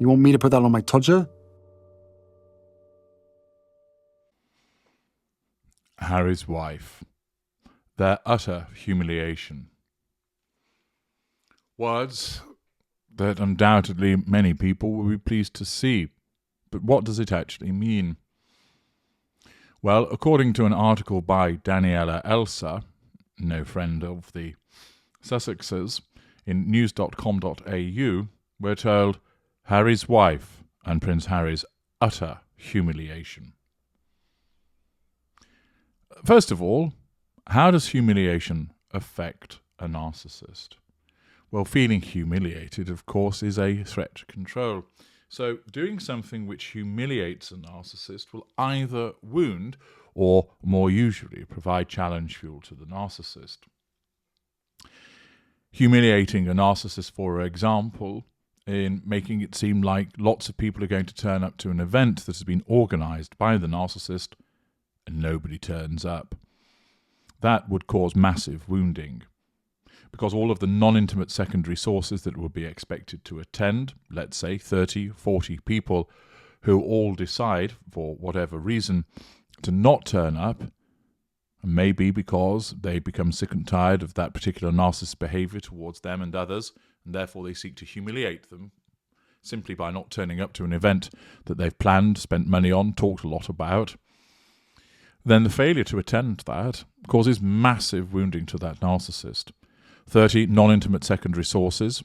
You want me to put that on my Tudor? Harry's wife. Their utter humiliation. Words that undoubtedly many people will be pleased to see. But what does it actually mean? Well, according to an article by Daniela Elsa, no friend of the Sussexes, in news.com.au, we're told Harry's wife and Prince Harry's utter humiliation. First of all, how does humiliation affect a narcissist? Well, feeling humiliated, of course, is a threat to control. So doing something which humiliates a narcissist will either wound or, more usually, provide challenge fuel to the narcissist. Humiliating a narcissist, for example, in making it seem like lots of people are going to turn up to an event that has been organised by the narcissist and nobody turns up. That would cause massive wounding, because all of the non-intimate secondary sources that would be expected to attend, let's say 30, 40 people, who all decide, for whatever reason, to not turn up, maybe because they become sick and tired of that particular narcissist's behaviour towards them and others, and therefore they seek to humiliate them simply by not turning up to an event that they've planned, spent money on, talked a lot about, then the failure to attend that causes massive wounding to that narcissist. 30 non-intimate secondary sources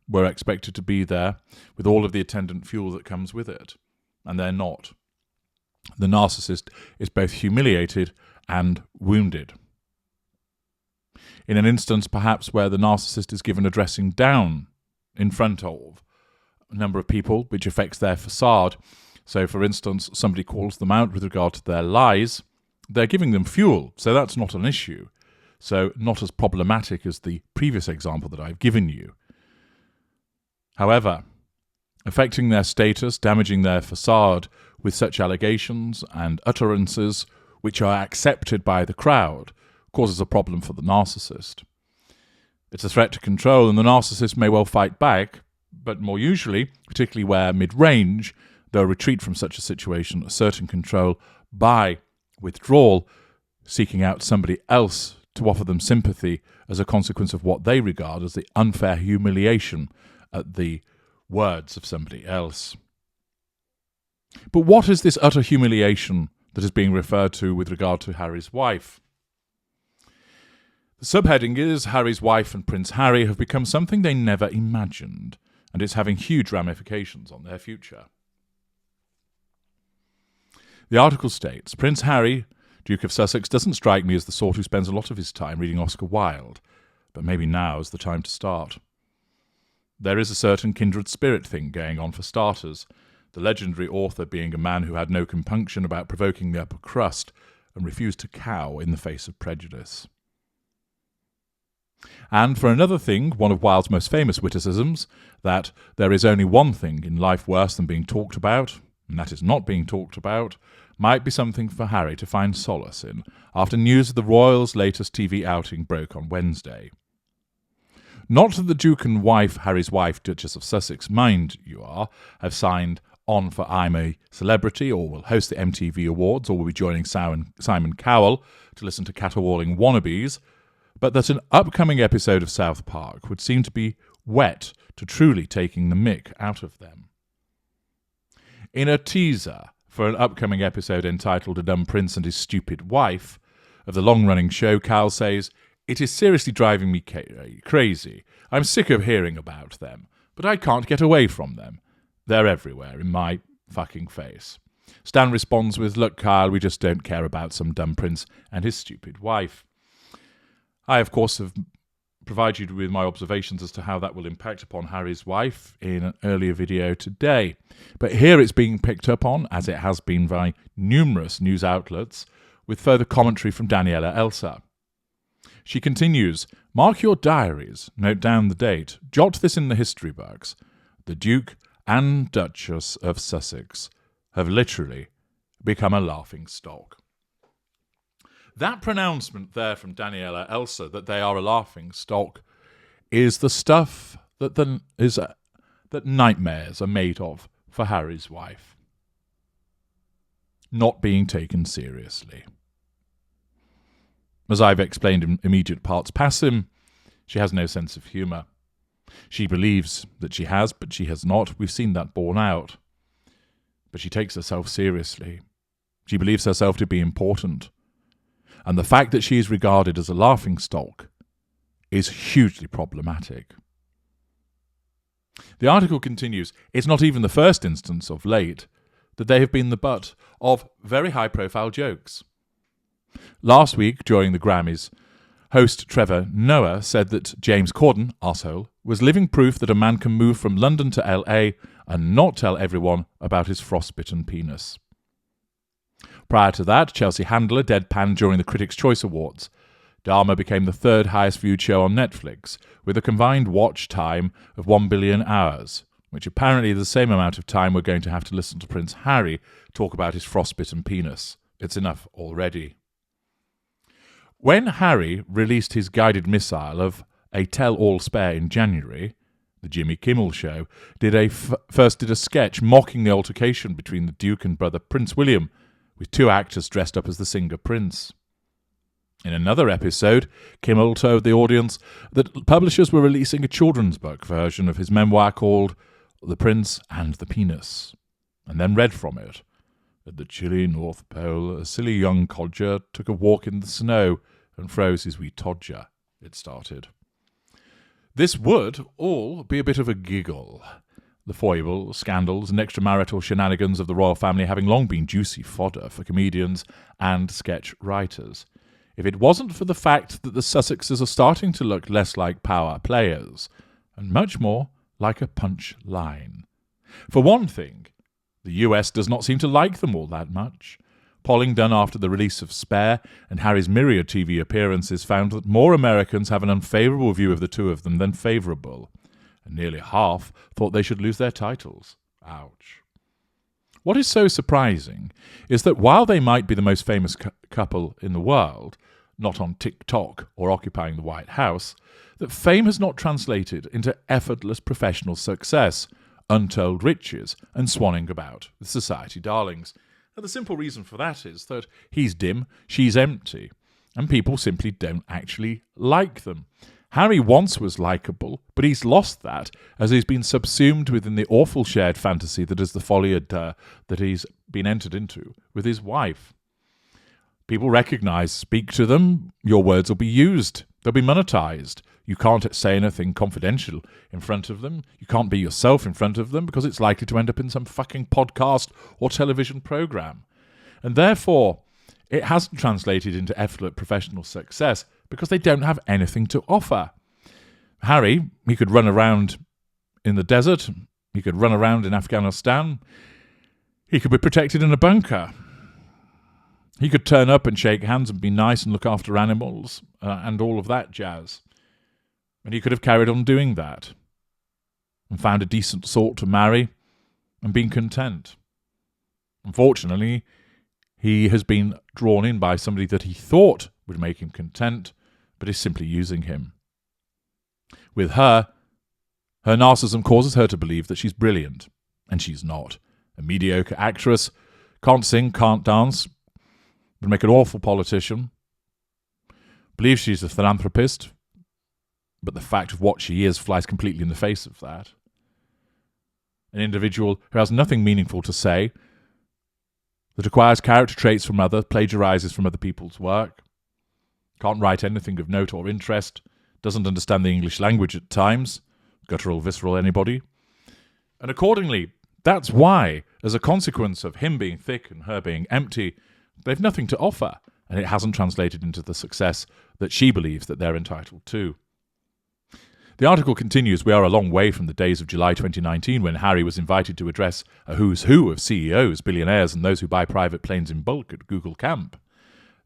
were expected to be there with all of the attendant fuel that comes with it, and they're not. The narcissist is both humiliated and wounded. In an instance, perhaps, where the narcissist is given a dressing down in front of a number of people, which affects their facade. So, for instance, somebody calls them out with regard to their lies, they're giving them fuel, so that's not an issue. So not as problematic as the previous example that I've given you. However, affecting their status, damaging their facade with such allegations and utterances which are accepted by the crowd causes a problem for the narcissist. It's a threat to control, and the narcissist may well fight back, but more usually, particularly where mid-range, they'll retreat from such a situation, asserting control by withdrawal, seeking out somebody else to offer them sympathy as a consequence of what they regard as the unfair humiliation at the words of somebody else. But what is this utter humiliation that is being referred to with regard to Harry's wife? The subheading is Harry's wife and Prince Harry have become something they never imagined, and it's having huge ramifications on their future. The article states, Prince Harry, Duke of Sussex, doesn't strike me as the sort who spends a lot of his time reading Oscar Wilde, but maybe now is the time to start. There is a certain kindred spirit thing going on for starters, the legendary author being a man who had no compunction about provoking the upper crust and refused to cow in the face of prejudice. And for another thing, one of Wilde's most famous witticisms, that there is only one thing in life worse than being talked about, and that is not being talked about, might be something for Harry to find solace in after news of the royals' latest TV outing broke on Wednesday. Not that the Duke and wife, Harry's wife, Duchess of Sussex, mind you are, have signed on for I'm a Celebrity or will host the MTV Awards or will be joining Simon Cowell to listen to caterwauling wannabes, but that an upcoming episode of South Park would seem to be wet to truly taking the mick out of them. In a teaser for an upcoming episode entitled A Dumb Prince and His Stupid Wife of the long-running show, Cowell says, "It is seriously driving me crazy. I'm sick of hearing about them, but I can't get away from them. They're everywhere in my fucking face." Stan responds with, "Look, Kyle, we just don't care about some dumb prince and his stupid wife." I, of course, have provided you with my observations as to how that will impact upon Harry's wife in an earlier video today. But here it's being picked up on, as it has been by numerous news outlets, with further commentary from Daniela Elsa. She continues, "Mark your diaries, note down the date, jot this in the history books. The Duke and Duchess of Sussex have literally become a laughing stock." That pronouncement there from Daniela Elsa, that they are a laughing stock, is the stuff that that nightmares are made of for Harry's wife. Not being taken seriously. As I've explained in immediate parts past him, she has no sense of humour. She believes that she has, but she has not. We've seen that borne out. But she takes herself seriously. She believes herself to be important. And the fact that she is regarded as a laughingstock is hugely problematic. The article continues, it's not even the first instance of late that they have been the butt of very high-profile jokes. Last week, during the Grammys, host Trevor Noah said that James Corden, arsehole, was living proof that a man can move from London to LA and not tell everyone about his frostbitten penis. Prior to that, Chelsea Handler deadpanned during the Critics' Choice Awards. Dharma became the third highest viewed show on Netflix, with a combined watch time of 1 billion hours, which apparently is the same amount of time we're going to have to listen to Prince Harry talk about his frostbitten penis. It's enough already. When Harry released his guided missile of a tell-all spare in January, the Jimmy Kimmel Show first did a sketch mocking the altercation between the Duke and brother Prince William, with two actors dressed up as the singer Prince. In another episode, Kimmel told the audience that publishers were releasing a children's book version of his memoir called The Prince and the Penis, and then read from it. At the chilly North Pole, a silly young codger took a walk in the snow and froze his wee todger, it started. This would all be a bit of a giggle. The foibles, scandals, and extramarital shenanigans of the royal family having long been juicy fodder for comedians and sketch writers, if it wasn't for the fact that the Sussexes are starting to look less like power players, and much more like a punch line. For one thing, the US does not seem to like them all that much. Polling done after the release of Spare and Harry's myriad TV appearances found that more Americans have an unfavourable view of the two of them than favourable, and nearly half thought they should lose their titles. Ouch. What is so surprising is that while they might be the most famous couple in the world, not on TikTok or occupying the White House, that fame has not translated into effortless professional success, untold riches, and swanning about with society darlings. And the simple reason for that is that he's dim, she's empty, and people simply don't actually like them. Harry once was likeable, but he's lost that as he's been subsumed within the awful shared fantasy that is the folie à deux that he's been entered into with his wife. People recognise, speak to them, your words will be used, they'll be monetized. You can't say anything confidential in front of them. You can't be yourself in front of them because it's likely to end up in some fucking podcast or television program. And therefore, it hasn't translated into effortless professional success because they don't have anything to offer. Harry, he could run around in the desert. He could run around in Afghanistan. He could be protected in a bunker. He could turn up and shake hands and be nice and look after animals and all of that jazz. And he could have carried on doing that and found a decent sort to marry and been content. Unfortunately, he has been drawn in by somebody that he thought would make him content, but is simply using him. With her narcissism causes her to believe that she's brilliant, and she's not. A mediocre actress, can't sing, can't dance, would make an awful politician, believes she's a philanthropist, but the fact of what she is flies completely in the face of that. An individual who has nothing meaningful to say, that acquires character traits from others, plagiarizes from other people's work, can't write anything of note or interest, doesn't understand the English language at times, guttural, visceral, anybody. And accordingly, that's why, as a consequence of him being thick and her being empty, they've nothing to offer, and it hasn't translated into the success that she believes that they're entitled to. The article continues, we are a long way from the days of July 2019 when Harry was invited to address a who's who of CEOs, billionaires and those who buy private planes in bulk at Google Camp.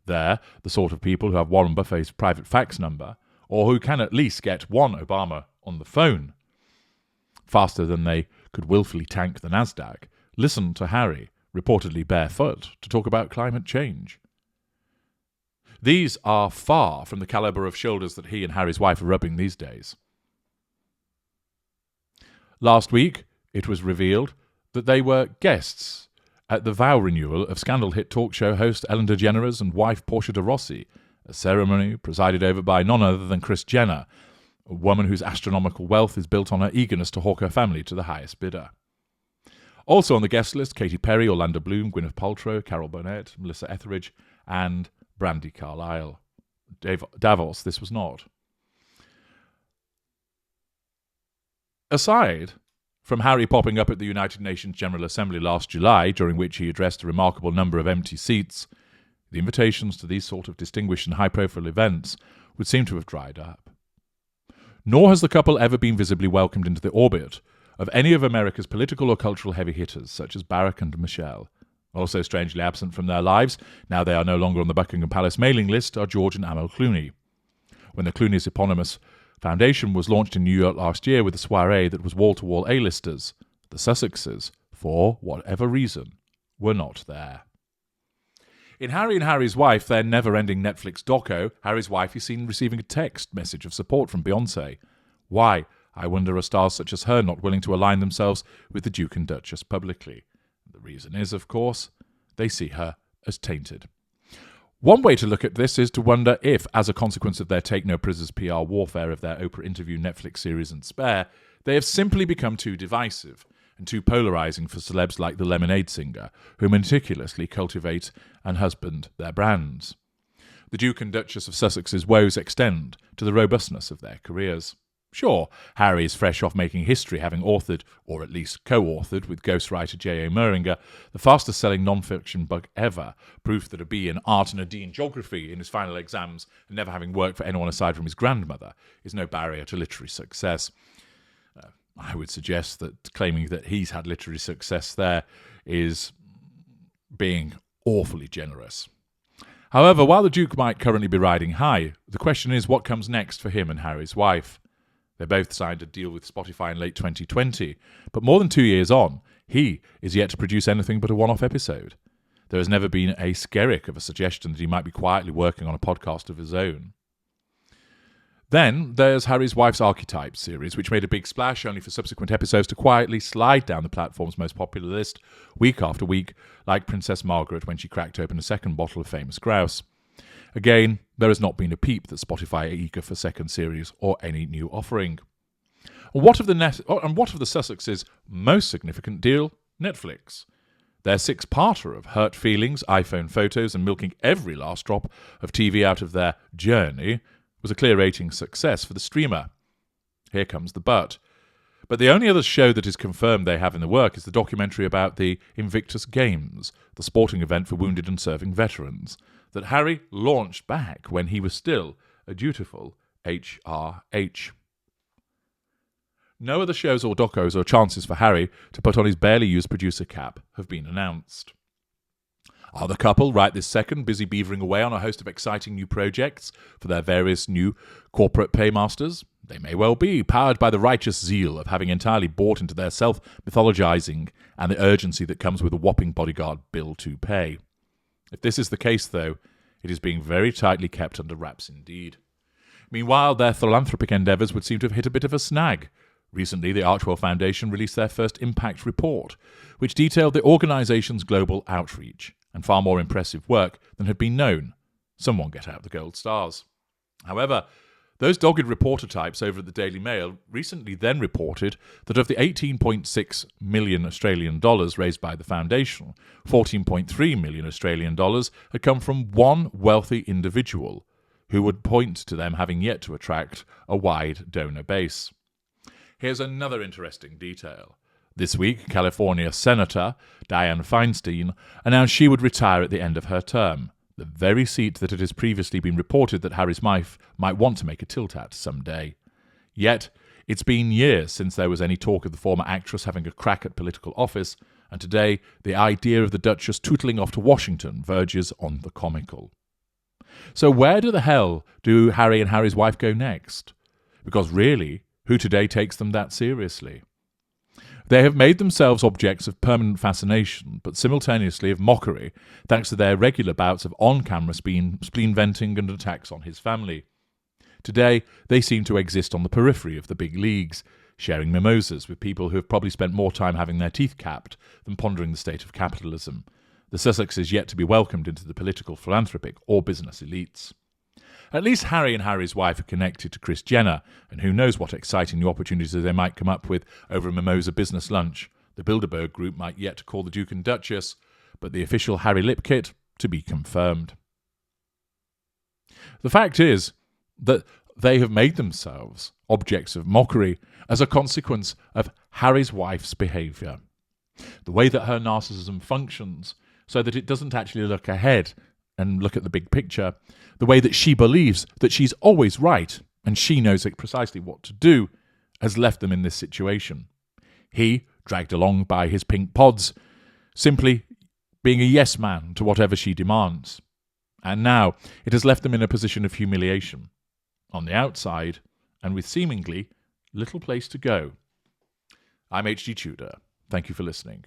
They're the sort of people who have Warren Buffett's private fax number, or who can at least get one Obama on the phone. Faster than they could willfully tank the Nasdaq, listen to Harry, reportedly barefoot, to talk about climate change. These are far from the calibre of shoulders that he and Harry's wife are rubbing these days. Last week, it was revealed that they were guests at the vow renewal of scandal hit talk show host Ellen DeGeneres and wife Portia de Rossi, a ceremony presided over by none other than Kris Jenner, a woman whose astronomical wealth is built on her eagerness to hawk her family to the highest bidder. Also on the guest list, Katy Perry, Orlando Bloom, Gwyneth Paltrow, Carol Burnett, Melissa Etheridge, and Brandi Carlile. Davos, this was not. Aside from Harry popping up at the United Nations General Assembly last July, during which he addressed a remarkable number of empty seats, the invitations to these sort of distinguished and high-profile events would seem to have dried up. Nor has the couple ever been visibly welcomed into the orbit of any of America's political or cultural heavy hitters, such as Barack and Michelle. Also strangely absent from their lives, now they are no longer on the Buckingham Palace mailing list, are George and Amal Clooney. When the Clooney's eponymous foundation was launched in New York last year with a soiree that was wall-to-wall A-listers, the Sussexes, for whatever reason, were not there. In Harry and Harry's Wife, their never-ending Netflix doco, Harry's wife is seen receiving a text message of support from Beyoncé. Why, I wonder, are stars such as her not willing to align themselves with the Duke and Duchess publicly? The reason is, of course, they see her as tainted. One way to look at this is to wonder if, as a consequence of their take-no-prisoners PR warfare of their Oprah interview Netflix series and Spare, they have simply become too divisive and too polarizing for celebs like the Lemonade singer, who meticulously cultivate and husband their brands. The Duke and Duchess of Sussex's woes extend to the robustness of their careers. Sure, Harry is fresh off making history, having authored, or at least co-authored, with ghostwriter J.A. Muringer, the fastest-selling non-fiction book ever, proof that a B in art and a D in geography in his final exams, and never having worked for anyone aside from his grandmother, is no barrier to literary success. I would suggest that claiming that he's had literary success there is being awfully generous. However, while the Duke might currently be riding high, the question is what comes next for him and Harry's wife. They both signed a deal with Spotify in late 2020, but more than 2 years on, he is yet to produce anything but a one-off episode. There has never been a skerrick of a suggestion that he might be quietly working on a podcast of his own. Then there's Harry's Wife's Archetype series, which made a big splash only for subsequent episodes to quietly slide down the platform's most popular list week after week, like Princess Margaret when she cracked open a second bottle of famous grouse. Again, there has not been a peep that Spotify are eager for second series or any new offering. And what of the Sussexes' most significant deal? Netflix. Their six-parter of hurt feelings, iPhone photos, and milking every last drop of TV out of their journey was a clear ratings success for the streamer. Here comes the but. But the only other show that is confirmed they have in the work is the documentary about the Invictus Games, the sporting event for wounded and serving veterans, that Harry launched back when he was still a dutiful HRH. No other shows or docos or chances for Harry to put on his barely used producer cap have been announced. Are the couple, right this second, busy beavering away on a host of exciting new projects for their various new corporate paymasters? They may well be, powered by the righteous zeal of having entirely bought into their self-mythologizing and the urgency that comes with a whopping bodyguard bill to pay. If this is the case, though, it is being very tightly kept under wraps indeed. Meanwhile, their philanthropic endeavours would seem to have hit a bit of a snag. Recently, the Archwell Foundation released their first impact report, which detailed the organisation's global outreach and far more impressive work than had been known. Someone get out the gold stars. However, those dogged reporter types over at the Daily Mail recently then reported that of the 18.6 million Australian dollars raised by the foundation, 14.3 million Australian dollars had come from one wealthy individual who would point to them having yet to attract a wide donor base. Here's another interesting detail. This week, California Senator Dianne Feinstein announced she would retire at the end of her term, the very seat that it has previously been reported that Harry's wife might want to make a tilt at someday. Yet, it's been years since there was any talk of the former actress having a crack at political office, and today the idea of the Duchess tootling off to Washington verges on the comical. So where the hell do Harry and Harry's wife go next? Because really, who today takes them that seriously? They have made themselves objects of permanent fascination, but simultaneously of mockery, thanks to their regular bouts of on-camera spleen-venting and attacks on his family. Today, they seem to exist on the periphery of the big leagues, sharing mimosas with people who have probably spent more time having their teeth capped than pondering the state of capitalism. The Sussex is yet to be welcomed into the political, philanthropic or business elites. At least Harry and Harry's wife are connected to Kris Jenner, and who knows what exciting new opportunities they might come up with over a mimosa business lunch. The Bilderberg group might yet to call the Duke and Duchess, but the official Harry lip kit to be confirmed. The fact is that they have made themselves objects of mockery as a consequence of Harry's wife's behaviour. The way that her narcissism functions, so that it doesn't actually look ahead and look at the big picture, the way that she believes that she's always right and she knows precisely what to do, has left them in this situation. He, dragged along by his pink pods, simply being a yes man to whatever she demands. And now it has left them in a position of humiliation, on the outside, and with seemingly little place to go. I'm H.G. Tudor. Thank you for listening.